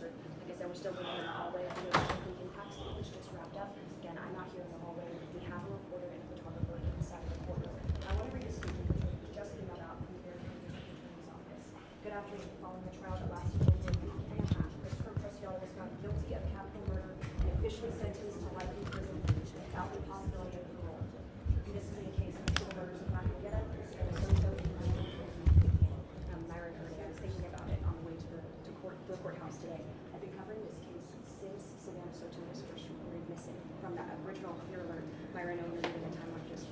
answered. Like I said, we're still waiting in the hallway. The Lincoln tax deal was just wrapped up. Again, I'm not here in the hallway. We have a reporter and a photographer inside of the courtroom. I want to read a statement which just came out from the Guerra Attorney's Office. Good afternoon. Following the trial that lasted more than a week and a half, Christopher Preciado was found guilty of capital murder and officially sentenced to life in prison without the possibility of parole. This is a case of the murders of Guerra and Soto and Myron Ernie. I was thinking about it on the way to the courthouse today. I've been covering this case since Savanah Soto was first reported missing. From that original clear alert, Myron Ernie at the time of just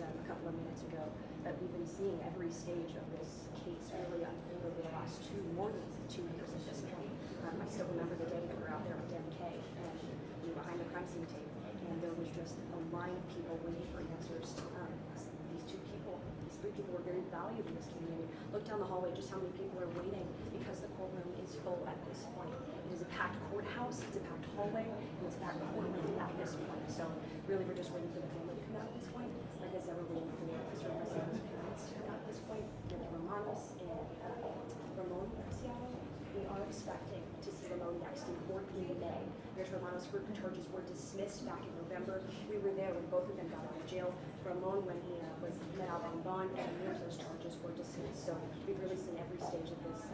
a couple of minutes ago. But we've been seeing every stage of this case really unfold over the last more than 2 years at this point. I still remember the day that we were out there with MK and we were behind the crime scene tape, and there was just a line of people waiting for answers. These three people were very valued in this community. Look down the hallway, just how many people are waiting because the courtroom is full at this point. It is a packed courthouse, it's a packed hallway, and it's a packed courtroom at this point. So really, we're just waiting for the family to come out at this point. Like I said, we're waiting for the Preciado's parents to come out at this point. And Romanos and Ramon Preciado. We are expecting to see Ramon next in court in May. There's Romanos' group charges were dismissed back in November. We were there when both of them got out of jail. Ramon, when he was let out on bond, and those charges were dismissed. So we've really seen every stage of this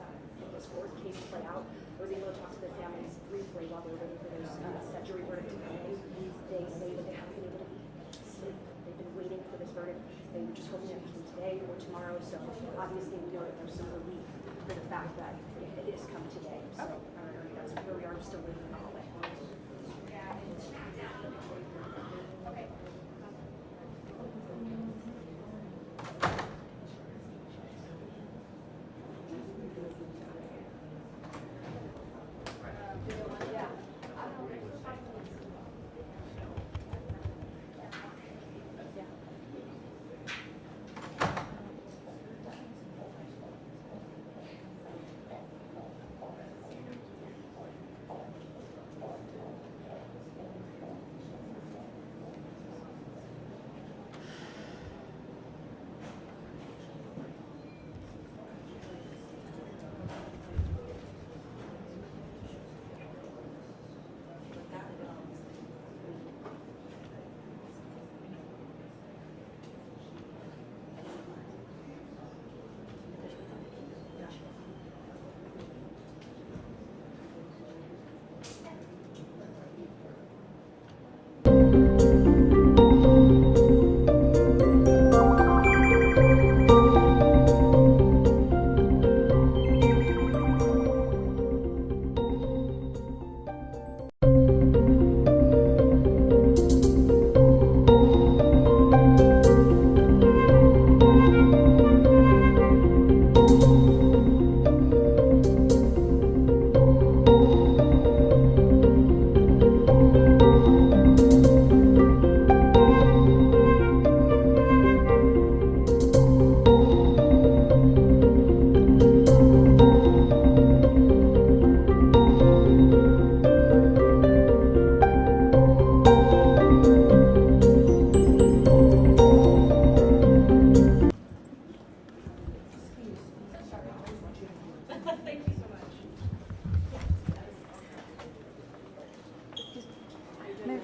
court case play out. I was able to talk to the families briefly while they were waiting for that jury verdict to come in. They say that they haven't been able to sleep. They've been waiting for this verdict. They were just hoping it would come today or tomorrow. So obviously we know that there's some relief for the fact that it has come today. So that's where we are, still waiting in the hallway. Okay.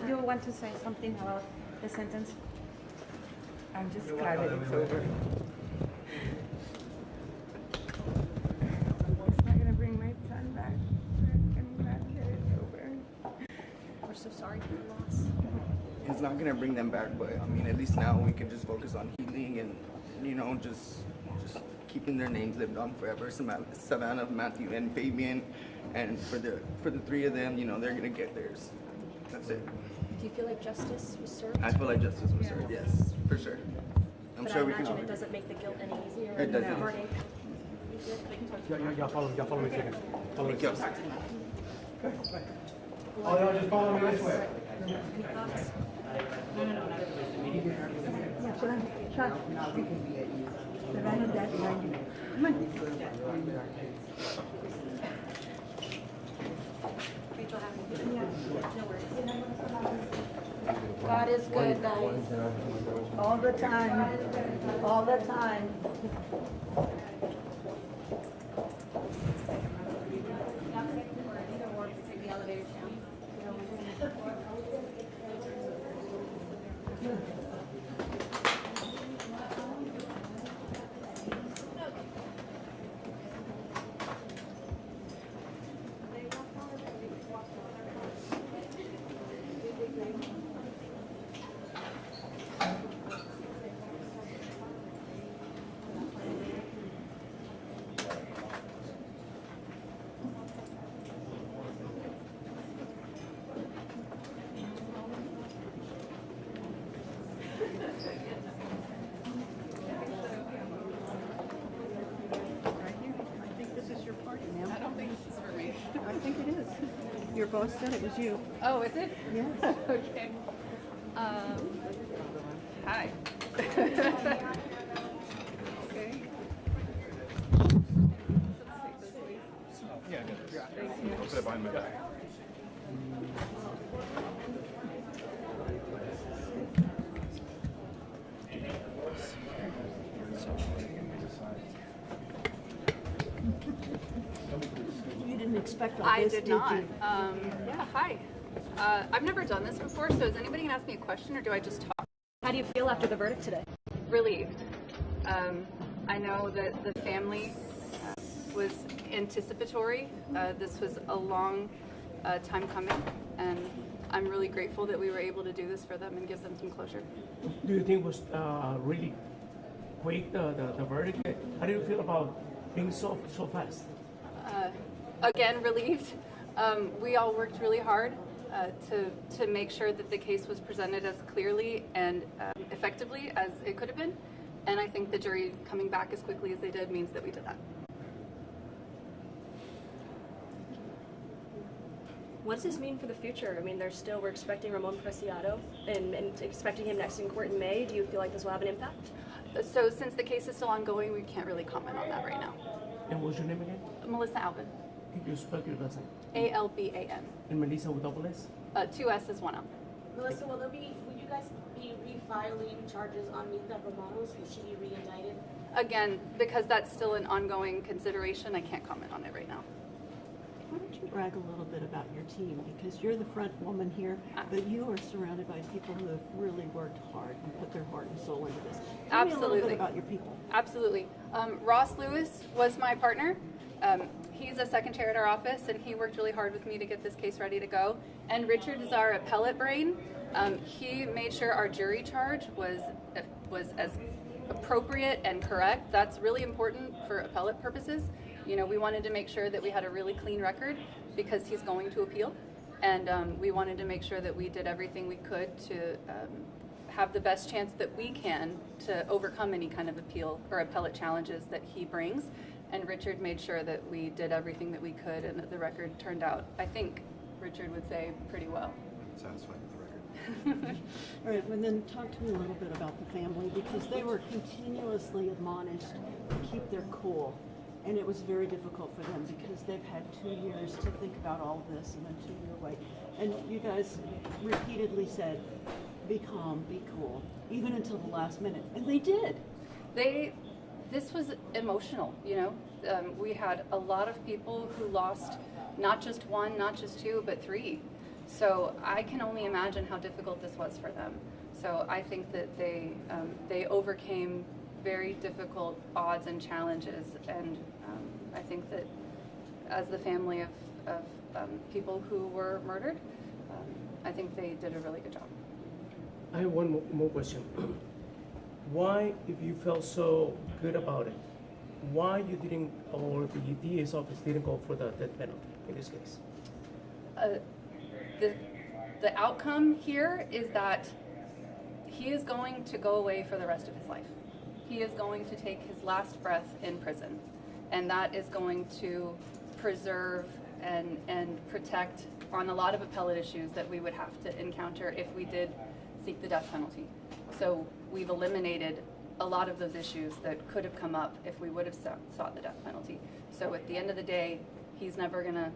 You want to say something about the sentence? I'm just glad that it's over. It's not gonna bring my son back. I'm glad that it's over. We're so sorry for your loss. It's not gonna bring them back, but I mean, at least now we can just focus on healing and, you know, just keeping their names lived on forever. Savanah, Matthew, and Fabian, and for the three of them, you know, they're gonna get theirs. That's it. Do you feel like justice was served? I feel like justice was served. Yes, for sure. I'm but sure I we can. imagine it doesn't make the guilt any easier. It doesn't. Heartache. Y'all follow me a second. Follow me a Thank you. second. Oh, y'all just follow me this way. God is good, guys. All the time. All the time. think it is. Your boss said it was you. Oh, is it? Yes. Okay. Hi. Okay. Yeah, I got this. I'll put it behind my back. You didn't expect all I this, did did not. you? Yeah, hi. I've never done this before, so is anybody gonna ask me a question or do I just talk? How do you feel after the verdict today? Relieved. I know that the family was anticipatory. This was a long time coming, and I'm really grateful that we were able to do this for them and give them some closure. Do you think it was really quick, the verdict? How do you feel about being so fast? Again, relieved. We all worked really hard to make sure that the case was presented as clearly and effectively as it could have been. And I think the jury coming back as quickly as they did means that we did that. What does this mean for the future? I mean, we're expecting Ramon Preciado and expecting him next in court in May. Do you feel like this will have an impact? So since the case is still ongoing, we can't really comment on that right now. And what's your name again? Melissa Albin, Can you spell your last name? Alban. And Melissa with double S? 2 S's, 1 L. Melissa, will you guys be refiling charges on Mita Romanos? Will she be re-indicted? Again, because that's still an ongoing consideration, I can't comment on it right now. Why don't you brag a little bit about your team? Because you're the front woman here, but you are surrounded by people who have really worked hard and put their heart and soul into this. Tell me a little Absolutely. bit about your people. Absolutely. Ross Lewis was my partner. He's a secretary at our office, and he worked really hard with me to get this case ready to go. And Richard is our appellate brain. He made sure our jury charge was as appropriate and correct. That's really important for appellate purposes. You know, we wanted to make sure that we had a really clean record because he's going to appeal. And we wanted to make sure that we did everything we could to have the best chance that we can to overcome any kind of appeal or appellate challenges that he brings. And Richard made sure that we did everything that we could and that the record turned out, I think Richard would say, pretty well. Satisfied with the record. All right, well then talk to me a little bit about the family, because they were continuously admonished to keep their cool. And it was very difficult for them because they've had 2 years to think about all of this in a 2-year wait. And you guys repeatedly said, be calm, be cool, even until the last minute. And they did. This was emotional, you know. We had a lot of people who lost not just 1, not just 2, but 3. So I can only imagine how difficult this was for them. So I think that they overcame very difficult odds and challenges, and I think that as the family of people who were murdered, I think they did a really good job. I have one more question. Why, if you felt so good about it, why you didn't, or the DA's office didn't go for the death penalty in this case? The outcome here is that he is going to go away for the rest of his life. He is going to take his last breath in prison, and that is going to preserve and protect on a lot of appellate issues that we would have to encounter if we did seek the death penalty. So we've eliminated a lot of those issues that could have come up if we would have sought the death penalty. So at the end of the day, he's never going to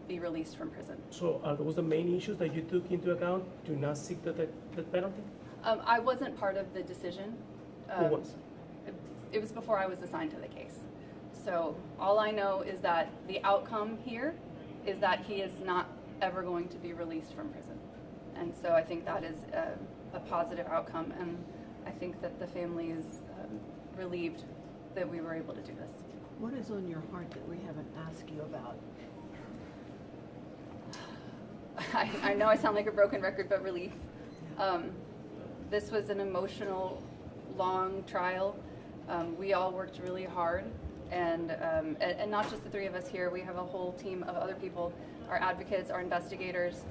be released from prison. So was the main issues that you took into account to not seek the death penalty? I wasn't part of the decision. Who was? It was before I was assigned to the case. So all I know is that the outcome here is that he is not ever going to be released from prison. And so I think that is a positive outcome, and I think that the family is relieved that we were able to do this. What is on your heart that we haven't asked you about? I know I sound like a broken record, but relief. This was an emotional, long trial. We all worked really hard, and not just the 3 of us here. We have a whole team of other people, our advocates, our investigators,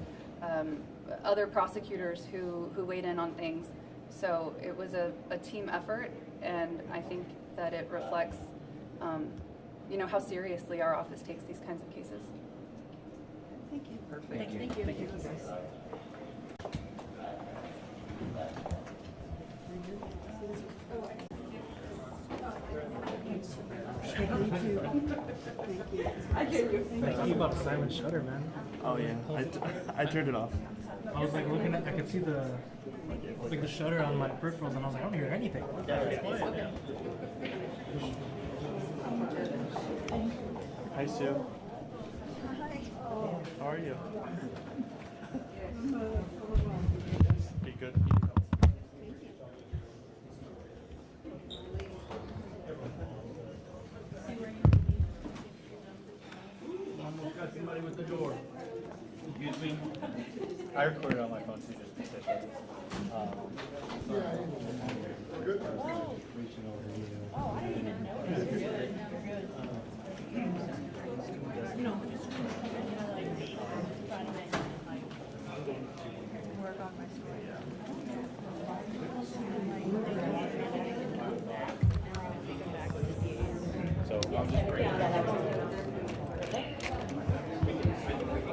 other prosecutors who weighed in on things. So it was a team effort, and I think that it reflects, you know, how seriously our office takes these kinds of cases. Thank you. Thank you guys. Thank you. Thank you. Thank you about silent shutter, man. Oh yeah, I turned it off. I was like looking at, I could see the shutter on my peripherals, and I was like, I don't hear anything. Hi Sue. How are you? You good? Almost got somebody with the door. Excuse me. I recorded on my phone too, just to say that. So I'm just bringing that up.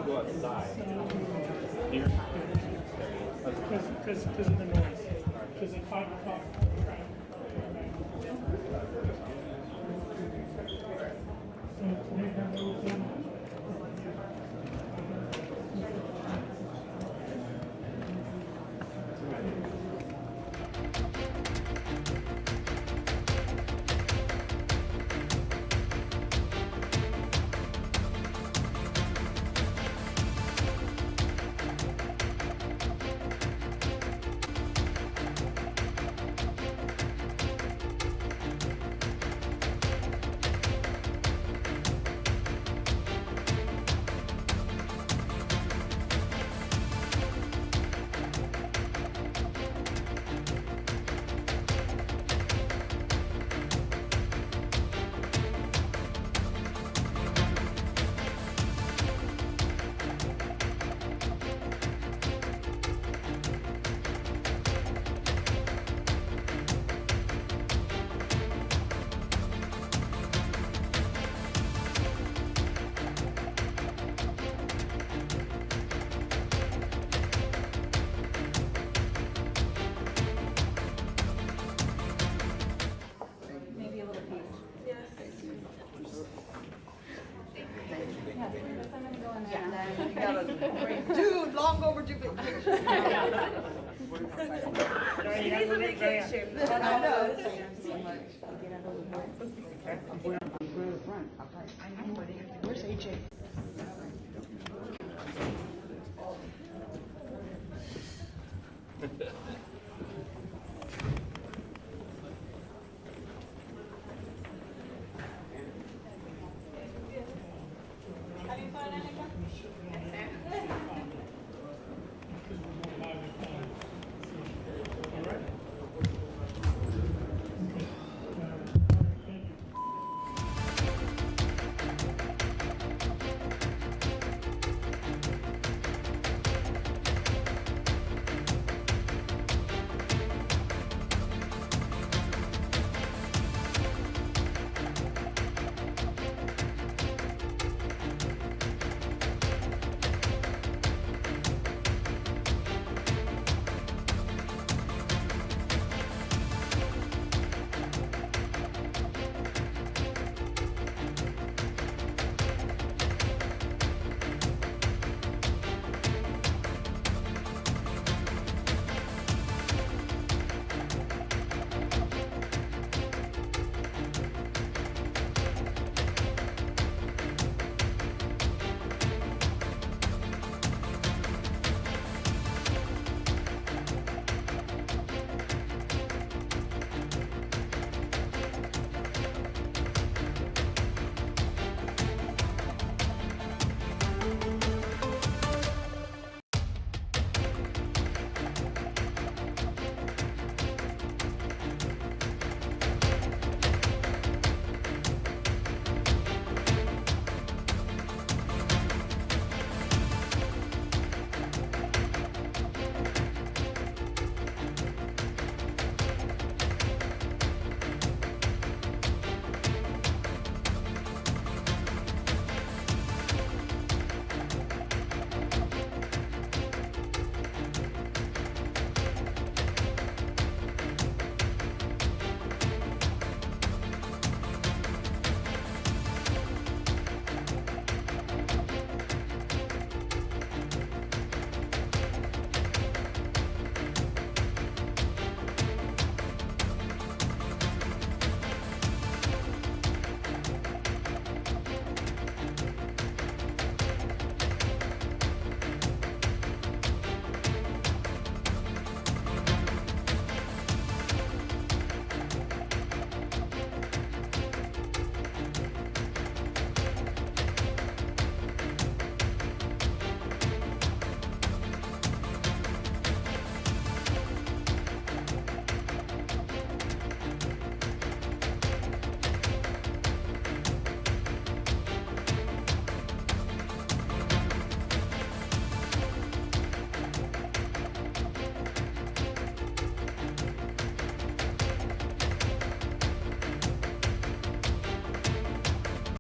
Go outside. Here. Because of the noise. Because at 5 o'clock. Dude, long overdue vacation. She needs a vacation. I know. Where's AJ?